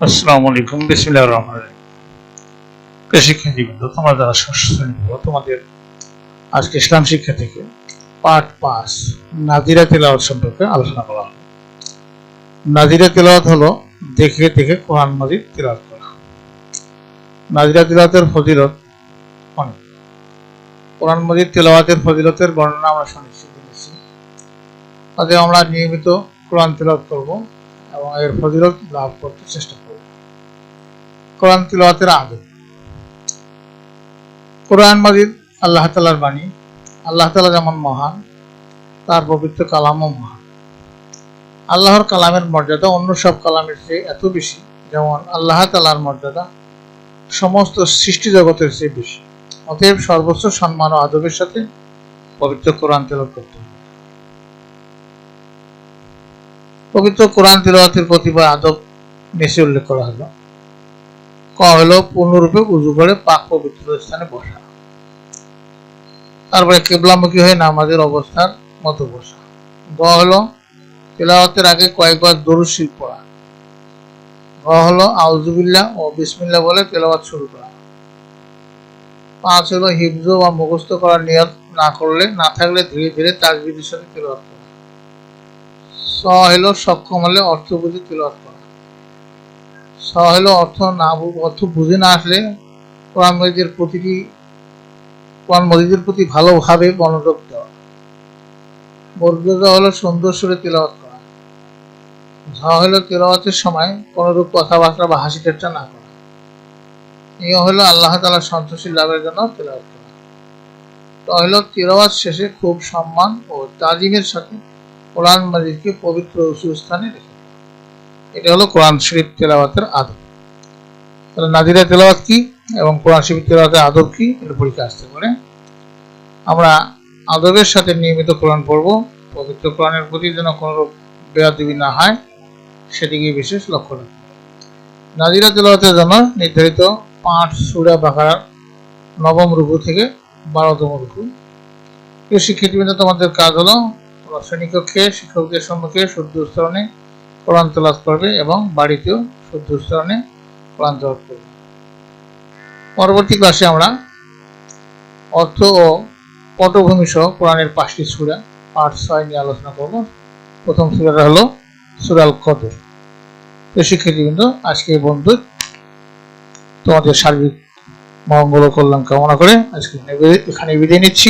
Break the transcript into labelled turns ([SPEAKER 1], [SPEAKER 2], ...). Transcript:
[SPEAKER 1] আসসালামু আলাইকুম, বিসমিল্লাহির রহমানির রহিম। প্রিয় শিক্ষার্থীবৃন্দ, তোমরা যারা ষষ্ঠ শ্রেণী পড়ো, তোমাদের আজকে ইসলাম শিক্ষা থেকে পার্ট 5 নাজিরা তিলাওয়াত সম্পর্কে আলোচনা করা হবে। নাজিরা তিলাওয়াত হলো দেখে দেখে কোরআন মাজিদ তিলাওয়াত করা। নাজিরা তিলাওয়াতের ফজিলত অনেক। কোরআন মাজিদ তিলাওয়াতের ফজিলতের বর্ণনা আমরা শুনেছি। তাতে আমরা নিয়মিত কোরআন তিলাওয়াত করব এবং এর ফজিলত লাভ করতে চেষ্টা করব। কোরআন তিলাওয়াতের আদব। কোরআন মাজিদ আল্লাহ তাআলার বাণী। আল্লাহ তাআলা যেমন মহান, তার পবিত্র কালামও মহান। আল্লাহর কালামের মর্যাদা অন্য সব কালামের চেয়ে এত বেশি, যেমন আল্লাহ তাআলার মর্যাদা সমস্ত সৃষ্টি জগতের চেয়ে বেশি। অতএব সর্বোচ্চ সম্মান ও আদবের সাথে পবিত্র কোরআন তিলাওয়াত করতে হবে। পবিত্র কোরআন তিলাওয়াতের কতিপয় আদব নিচে উল্লেখ করা হলো। হলো পূর্ণরূপে উযু করে পাক পবিত্র স্থানে বসা। তারপরে কিবলামুখী হয়ে নামাজের অবস্থার মতো বসা। হলো তিলাওয়াতের আগে কয়েকবার দরুদ শরীফ পড়া। হলো আউযুবিল্লাহ ও বিসমিল্লাহ বলে তিলাওয়াত শুরু করা। 5 হলো হিফজ বা মুখস্থ করার নিয়ত না থাকলে ধীরে ধীরে তাজবিদের সাথে তিলাওয়াত করা। 6 হলো সক্ষম হলে অর্থ বুঝে তিলাওয়াত করা। 6 হলো অর্থ বুঝে না আসলে কোরআন মাজিদের প্রতি ভালোভাবে মনোযোগ দেওয়া। বর্গজা হলো সুন্দর সুরে তিলাওয়াত করা। হলো তিলাওয়াতের সময় কোনরূপ কথাবার্তা বা হাসি ঠাট্টা না করা। হলো আল্লাহ তাআলার সন্তুষ্টি লাভের জন্য তিলাওয়াত করা। হলো তিলাওয়াত শেষে খুব সম্মান ও তাজিমের সাথে কোরআন মাজিদকে পবিত্র উঁচু স্থানে রেখে। এটা হলো কোরআন শরীফ তিলাওয়াতের আদব। তাহলে নাজিরা তিলাওয়াত কি এবং কোরআন শরীফ তিলাওয়াতের আদব কি, এর পরীক্ষা আসতে পারে। আমরা আদবের সাথে নিয়মিত কোরআন পড়ব। পবিত্র কোরআনের প্রতি যেন কোনো বেয়াদবি না হয়, সেদিকে বিশেষ লক্ষ্য রাখব। নাজিরা তিলাওয়াতের জন্য নির্ধারিত পাঠ সূরা বাকারার 9ম রুকু থেকে 12তম রুকু। প্রিয় শিক্ষার্থীবৃন্দ, তোমাদের কাজ হলো শ্রেণীকক্ষে শিক্ষকদের সম্মুখে শুদ্ধ উচ্চারণে কোরআন তেলাওয়াত করবে এবং বাড়িতেও শুদ্ধ উচ্চারণে কোরআন তেলাওয়াত করবে। পরবর্তী ক্লাসে আমরা অর্থ ও পটভূমি সহ কোরআনের 5টি সূরা পার্ট 6 নিয়ে আলোচনা করব। প্রথম সূরাটা হলো সূরা আল কদর। প্রিয় শিক্ষার্থীবৃন্দ, আজকে বন্ধু তোমাদের সার্বিক মঙ্গল ও কল্যাণ কামনা করে আজকে এখানে বিদায় নিচ্ছি।